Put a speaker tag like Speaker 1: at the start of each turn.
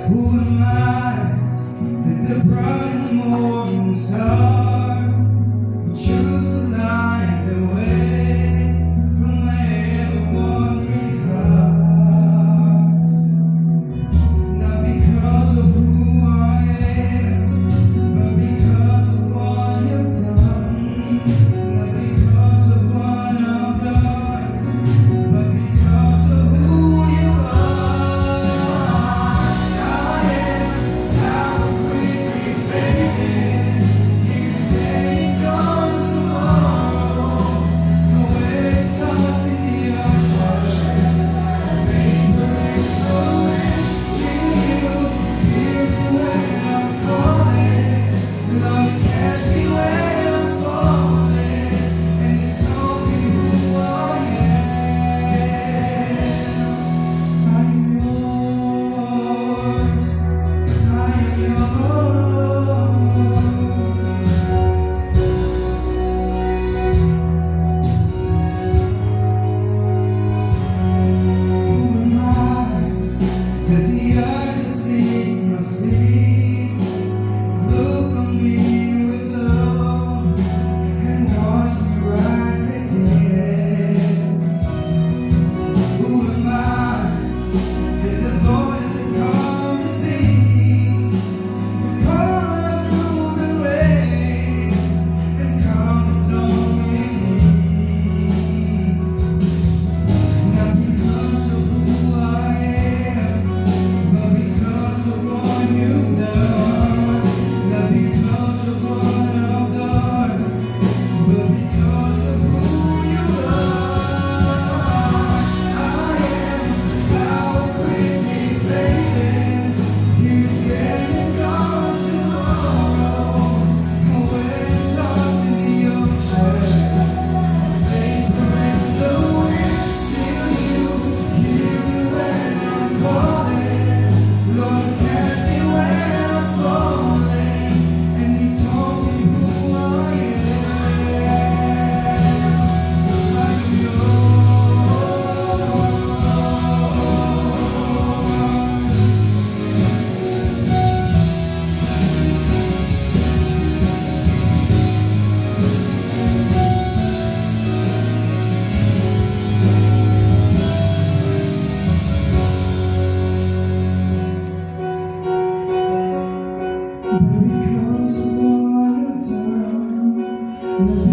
Speaker 1: Who am I that the bright morning star would choose to light the way from my ever-wandering cloud? Not because of who I am, but because of what you've done. Not because of what I've done, but because of who you are. I am how quickly fading. You ain't gone tomorrow. Away tossed in the ocean. Vapor is flowing to you. Hear me when I'm calling. Lord, catch me when I'm falling. And you told me who I am. I'm yours. I'm yours. Who am I that the earth is seeing my sea? Look on me with love and watch me rise again. Who am I that the voice that calmed the sea will call us through the rain and calm the storm in me? Not because of who I am, but because of what you've done. Not because of what I've done, but because of who you are. I am how quickly fading. You ain't gone tomorrow. Away tossed in the ocean. Vapor and flowing till you hear me when I'm calling. Lord, catch me when I'm falling. And you told me who I am. I'm because of what I've done.